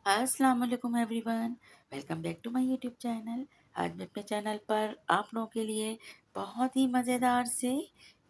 अस्सलाम वालेकुम everyone. Welcome back to my YouTube channel. आज मैं अपने चैनल पर आप लोगों के लिए बहुत ही मज़ेदार से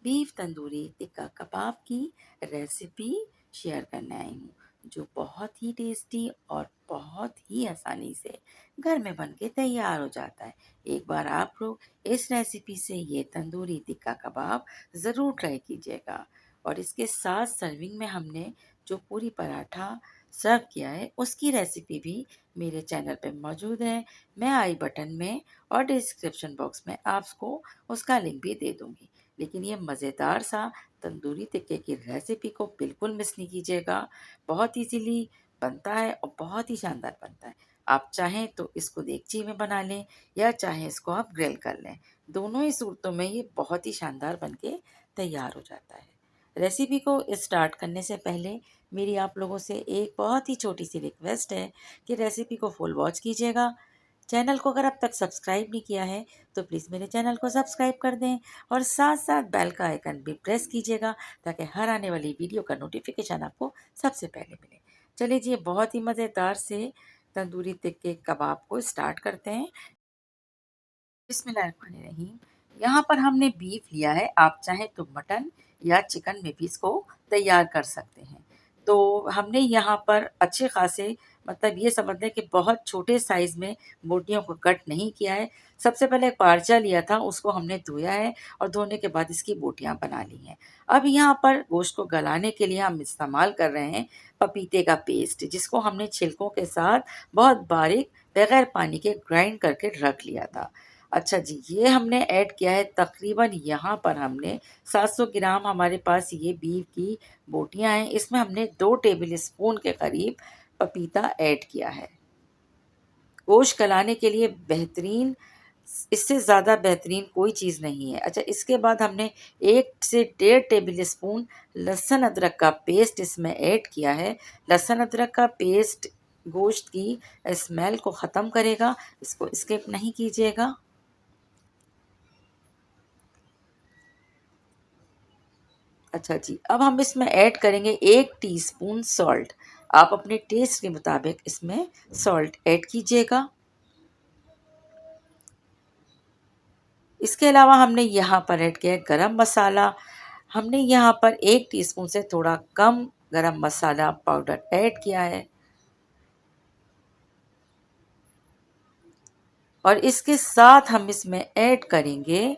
बीफ तंदूरी टिक्का कबाब की रेसिपी शेयर करने आई हूँ, जो बहुत ही टेस्टी और बहुत ही आसानी से घर में बन के तैयार हो जाता है। एक बार आप लोग इस रेसिपी से ये तंदूरी टिक्का कबाब ज़रूर ट्राई कीजिएगा। और इसके साथ सर्विंग में हमने जो पूरी पराठा सर्व किया है उसकी रेसिपी भी मेरे चैनल पे मौजूद है। मैं आई बटन में और डिस्क्रिप्शन बॉक्स में आपको उसका लिंक भी दे दूंगी। लेकिन ये मज़ेदार सा तंदूरी टिक्के की रेसिपी को बिल्कुल मिस नहीं कीजिएगा। बहुत इजीली बनता है और बहुत ही शानदार बनता है। आप चाहें तो इसको देगची में बना लें या चाहें इसको आप ग्रिल कर लें। दोनों ही सूरतों में ये बहुत ही शानदार बन के तैयार हो जाता है। रेसिपी को स्टार्ट करने से पहले मेरी आप लोगों से एक बहुत ही छोटी सी रिक्वेस्ट है कि रेसिपी को फुल वॉच कीजिएगा। चैनल को अगर अब तक सब्सक्राइब नहीं किया है तो प्लीज़ मेरे चैनल को सब्सक्राइब कर दें और साथ साथ बेल का आइकन भी प्रेस कीजिएगा, ताकि हर आने वाली वीडियो का नोटिफिकेशन आपको सबसे पहले मिले। चलिए जी, बहुत ही मज़ेदार से तंदूरी टिक्के कबाब को स्टार्ट करते हैं। बिस्मिल्लाहिर्रहमानिर्रहीम। यहाँ पर हमने बीफ लिया है, आप चाहें तो मटन या चिकन में भी इसको तैयार कर सकते हैं। तो हमने यहाँ पर अच्छे खासे, मतलब ये समझ लें कि बहुत छोटे साइज़ में बोटियों को कट नहीं किया है। सबसे पहले एक पारचा लिया था, उसको हमने धोया है और धोने के बाद इसकी बोटियाँ बना ली हैं। अब यहाँ पर गोश्त को गलाने के लिए हम इस्तेमाल कर रहे हैं पपीते का पेस्ट, जिसको हमने छिलकों के साथ बहुत बारीक बगैर पानी के ग्राइंड करके रख लिया था। अच्छा जी, ये हमने ऐड किया है तकरीबन, यहाँ पर हमने 700 ग्राम हमारे पास ये बीफ की बोटियाँ हैं, इसमें हमने 2 टेबल स्पून के करीब पपीता ऐड किया है। गोश्त गलाने के लिए बेहतरीन, इससे ज़्यादा बेहतरीन कोई चीज़ नहीं है। अच्छा, इसके बाद हमने 1 से डेढ़ टेबल स्पून लहसुन अदरक का पेस्ट इसमें ऐड किया है। लहसुन अदरक का पेस्ट गोश्त की स्मेल को ख़त्म करेगा, इसको स्किप नहीं कीजिएगा। अच्छा जी, अब हम इसमें ऐड करेंगे 1 टीस्पून सॉल्ट। आप अपने टेस्ट के मुताबिक इसमें सॉल्ट ऐड कीजिएगा। इसके अलावा हमने यहाँ पर ऐड किया है गरम मसाला। हमने यहाँ पर 1 टीस्पून से थोड़ा कम गरम मसाला पाउडर ऐड किया है। और इसके साथ हम इसमें ऐड करेंगे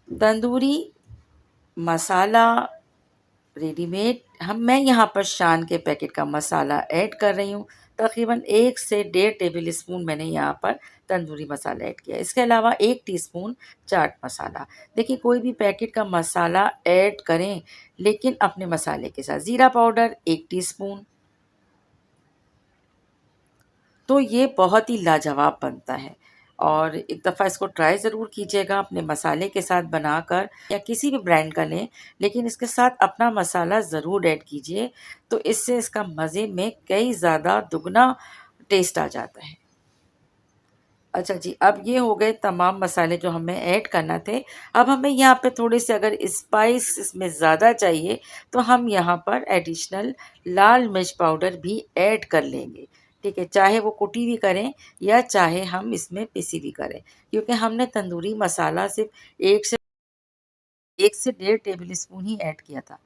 तंदूरी मसाला रेडीमेड। मैं यहाँ पर शान के पैकेट का मसाला ऐड कर रही हूँ। तकरीबन 1 से डेढ़ टेबल स्पून मैंने यहाँ पर तंदूरी मसाला ऐड किया। इसके अलावा 1 टीस्पून चाट मसाला। देखिए, कोई भी पैकेट का मसाला ऐड करें, लेकिन अपने मसाले के साथ। ज़ीरा पाउडर 1 टीस्पून। तो ये बहुत ही लाजवाब बनता है। और एक दफ़ा इसको ट्राई ज़रूर कीजिएगा अपने मसाले के साथ बनाकर, या किसी भी ब्रांड का लें, लेकिन इसके साथ अपना मसाला ज़रूर ऐड कीजिए, तो इससे इसका मज़े में कई ज़्यादा दुगना टेस्ट आ जाता है। अच्छा जी, अब ये हो गए तमाम मसाले जो हमें ऐड करना थे। अब हमें यहाँ पे थोड़े से अगर स्पाइस इसमें ज़्यादा चाहिए, तो हम यहाँ पर एडिशनल लाल मिर्च पाउडर भी ऐड कर लेंगे। ठीक है, चाहे वो कुटी भी करें या चाहे हम इसमें पिसी भी करें, क्योंकि हमने तंदूरी मसाला सिर्फ 1 से डेढ़ टेबल स्पून ही ऐड किया था।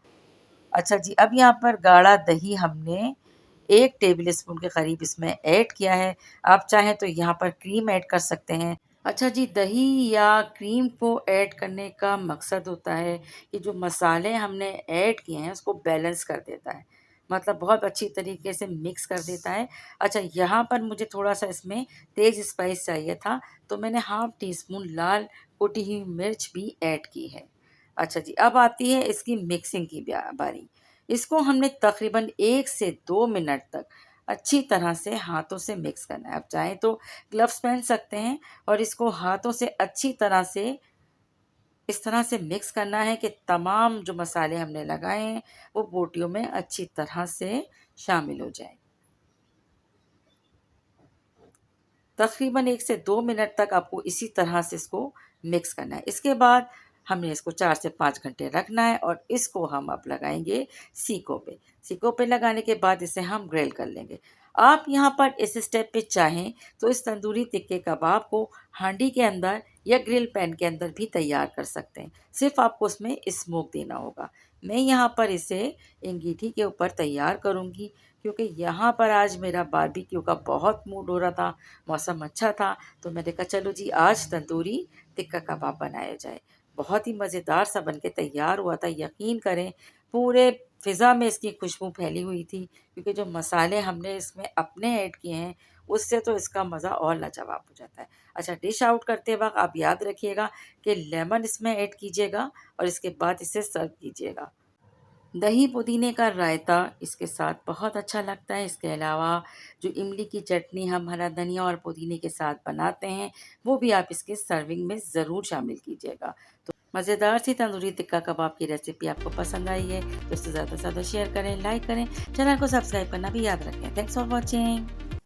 अच्छा जी, अब यहाँ पर गाढ़ा दही हमने 1 टेबल स्पून के करीब इसमें ऐड किया है। आप चाहें तो यहाँ पर क्रीम ऐड कर सकते हैं। अच्छा जी, दही या क्रीम को ऐड करने का मकसद होता है कि जो मसाले हमने ऐड किए हैं उसको बैलेंस कर देता है, मतलब बहुत अच्छी तरीके से मिक्स कर देता है। अच्छा, यहाँ पर मुझे थोड़ा-सा इसमें तेज़ स्पाइस चाहिए था, तो मैंने हाफ़ टी स्पून लाल कुटी हुई मिर्च भी ऐड की है। अच्छा जी, अब आती है इसकी मिक्सिंग की बारी। इसको हमने तकरीबन 1 से 2 मिनट तक अच्छी तरह से हाथों से मिक्स करना है। आप चाहें तो ग्लव्स पहन सकते हैं और इसको हाथों से अच्छी तरह से इस तरह से मिक्स करना है कि तमाम जो मसाले हमने लगाए हैं वो बोटियों में अच्छी तरह से शामिल हो जाए। तकरीबन 1 से 2 मिनट तक आपको इसी तरह से इसको मिक्स करना है। इसके बाद हमने इसको 4 से 5 घंटे रखना है और इसको हम अब लगाएंगे सीकों पे। सीकों पे लगाने के बाद इसे हम ग्रिल कर लेंगे। आप यहाँ पर इस स्टेप पे चाहें तो इस तंदूरी तिक्के कबाब को हांडी के अंदर या ग्रिल पैन के अंदर भी तैयार कर सकते हैं। सिर्फ आपको उसमें स्मोक देना होगा। मैं यहाँ पर इसे अंगीठी के ऊपर तैयार करूँगी क्योंकि यहाँ पर आज मेरा बारबेक्यू का बहुत मूड हो रहा था, मौसम अच्छा था, तो मैंने कहा चलो जी आज तंदूरी टिक्का कबाब बनाया जाए। बहुत ही मज़ेदार सा बन के तैयार हुआ था। यकीन करें पूरे फ़िज़ा में इसकी खुशबू फैली हुई थी क्योंकि जो मसाले हमने इसमें अपने ऐड किए हैं उससे तो इसका मज़ा और लाजवाब हो जाता है। अच्छा, डिश आउट करते वक्त आप याद रखिएगा कि लेमन इसमें ऐड कीजिएगा और इसके बाद इसे सर्व कीजिएगा। दही पुदीने का रायता इसके साथ बहुत अच्छा लगता है। इसके अलावा जो इमली की चटनी हम हरा धनिया और पुदीने के साथ बनाते हैं, वो भी आप इसके सर्विंग में ज़रूर शामिल कीजिएगा। तो मज़ेदार सी तंदूरी टिक्का कबाब की रेसिपी आपको पसंद आई है तो इसे ज़्यादा से ज़्यादा शेयर करें, लाइक करें, चैनल को सब्सक्राइब करना भी याद रखें। Thanks for watching.